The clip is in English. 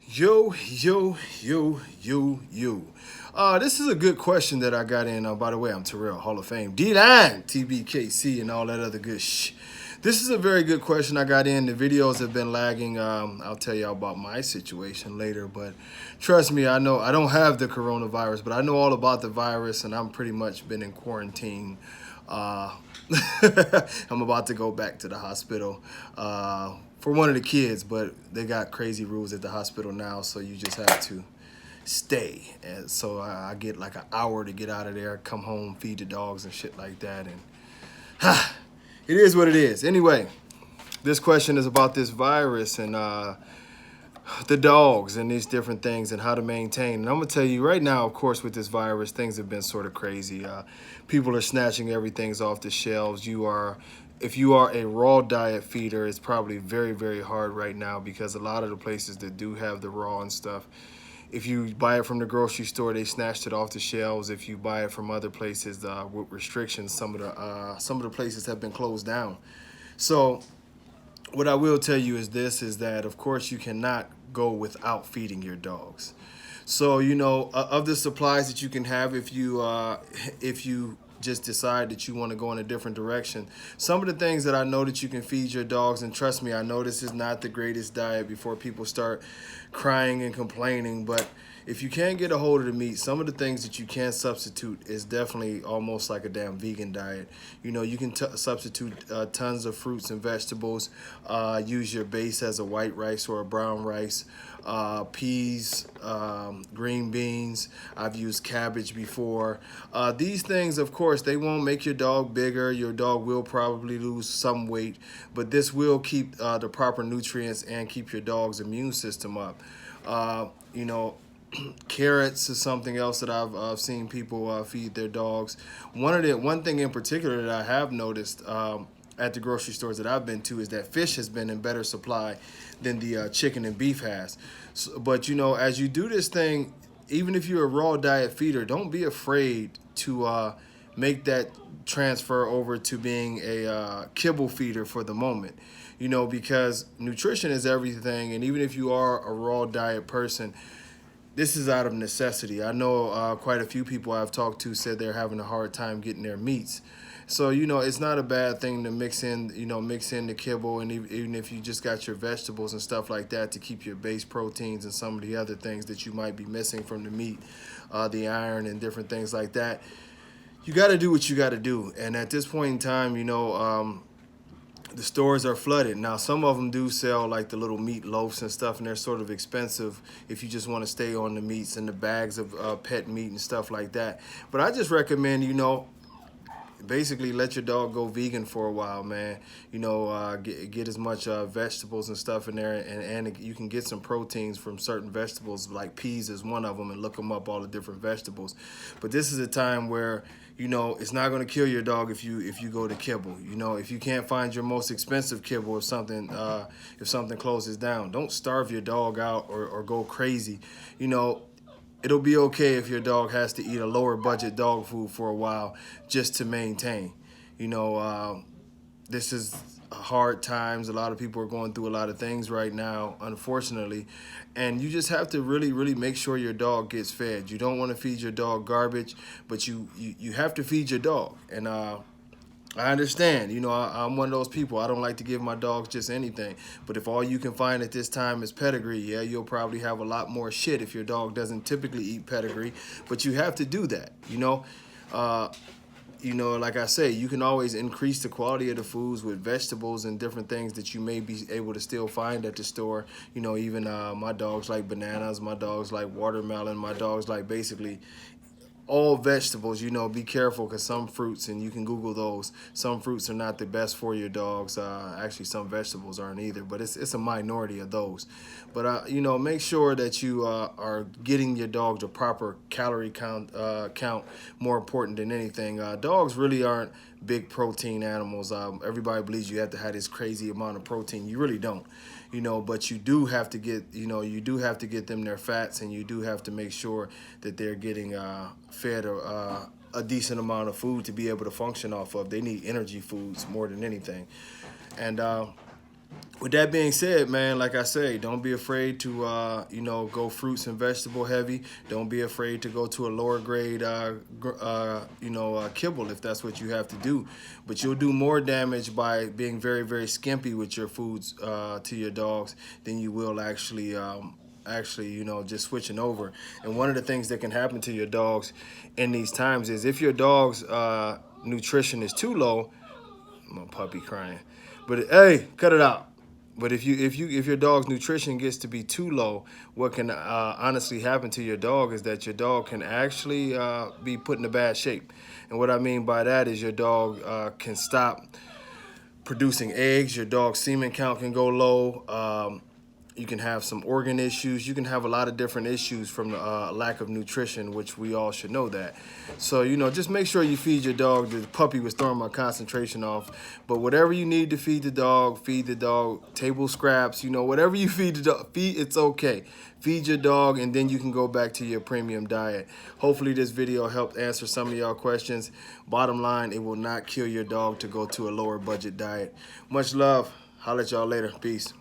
Yo, yo, yo, yo, yo. This is a good question that I got in. By the way, I'm Terrell, Hall of Fame, D-Line, TBKC, and all that other good This is a very good question I got in. The videos have been lagging. I'll tell y'all about my situation later, but trust me, I know I don't have the coronavirus, but I know all about the virus, and I'm pretty much been in quarantine. Uh, I'm about to go back to the hospital for one of the kids, but they got crazy rules at the hospital now, so you just have to stay. And so I get like an hour to get out of there, come home, feed the dogs and shit like that, and it is what it is. Anyway, this question is about this virus and the dogs and these different things and how to maintain. And I'm gonna tell you right now, of course, with this virus, things have been sort of crazy. People are snatching everything's off the shelves. If you are a raw diet feeder, it's probably very, very hard right now because a lot of the places that do have the raw and stuff, if you buy it from the grocery store, they snatched it off the shelves. If you buy it from other places with restrictions, some of the places have been closed down. So what I will tell you is this: is that of course you cannot go without feeding your dogs. So of the supplies that you can have if you just decide that you want to go in a different direction. Some of the things that I know that you can feed your dogs, and trust me, I know this is not the greatest diet before people start crying and complaining, but if you can't get a hold of the meat, some of the things that you can substitute is definitely almost like a damn vegan diet. You can substitute tons of fruits and vegetables. Use your base as a white rice or a brown rice. Peas, green beans. I've used cabbage before. These things, of course, they won't make your dog bigger. Your dog will probably lose some weight, but this will keep the proper nutrients and keep your dog's immune system up. Uh, you know, Carrots is something else that I've seen people feed their dogs. One thing in particular that I have noticed at the grocery stores that I've been to is that fish has been in better supply than the chicken and beef has. But as you do this thing, even if you're a raw diet feeder, don't be afraid to make that transfer over to being a kibble feeder for the moment. Because nutrition is everything, and even if you are a raw diet person, this is out of necessity. I know quite a few people I've talked to said they're having a hard time getting their meats. So it's not a bad thing to mix in the kibble, and even if you just got your vegetables and stuff like that to keep your base proteins and some of the other things that you might be missing from the meat, the iron and different things like that. You got to do what you got to do. And at this point in time, the stores are flooded. Now, some of them do sell like the little meat loaves and stuff, and they're sort of expensive if you just want to stay on the meats and the bags of pet meat and stuff like that. But I just recommend, basically let your dog go vegan for a while, man. Get as much vegetables and stuff in there, and you can get some proteins from certain vegetables, like peas is one of them, and look them up, all the different vegetables. But this is a time where it's not going to kill your dog if you go to kibble. If you can't find your most expensive kibble, if something closes down, don't starve your dog out or go crazy. It'll be okay if your dog has to eat a lower budget dog food for a while just to maintain. You know, uh, this is hard times. A lot of people are going through a lot of things right now, unfortunately. And you just have to really, really make sure your dog gets fed. You don't want to feed your dog garbage, but you have to feed your dog. And I understand. I'm one of those people. I don't like to give my dogs just anything. But if all you can find at this time is pedigree, yeah, you'll probably have a lot more shit if your dog doesn't typically eat pedigree. But you have to do that. Uh, like I say, you can always increase the quality of the foods with vegetables and different things that you may be able to still find at the store. Even my dogs like bananas, my dogs like watermelon, my dogs like basically all vegetables. Be careful because some fruits, and you can Google those, some fruits are not the best for your dogs. Actually, some vegetables aren't either, but it's a minority of those. But make sure that you are getting your dogs a proper calorie count, more important than anything. Dogs really aren't big protein animals. Everybody believes you have to have this crazy amount of protein. You really don't. But you do have to get them their fats, and you do have to make sure that they're getting fed a decent amount of food to be able to function off of. They need energy foods more than anything. And With that being said, man, like I say, don't be afraid to, go fruits and vegetable heavy. Don't be afraid to go to a lower grade, kibble if that's what you have to do. But you'll do more damage by being very, very skimpy with your foods to your dogs than you will actually, just switching over. And one of the things that can happen to your dogs in these times is if your dog's nutrition is too low. My puppy crying, but hey, cut it out. But if your dog's nutrition gets to be too low, what can honestly happen to your dog is that your dog can actually be put in a bad shape. And what I mean by that is your dog can stop producing eggs. Your dog's semen count can go low. You can have some organ issues. You can have a lot of different issues from lack of nutrition, which we all should know that. So, just make sure you feed your dog. The puppy was throwing my concentration off. But whatever you need to feed the dog, table scraps, whatever you feed the dog, it's okay. Feed your dog, and then you can go back to your premium diet. Hopefully this video helped answer some of y'all questions. Bottom line, it will not kill your dog to go to a lower budget diet. Much love. Holla at y'all later. Peace.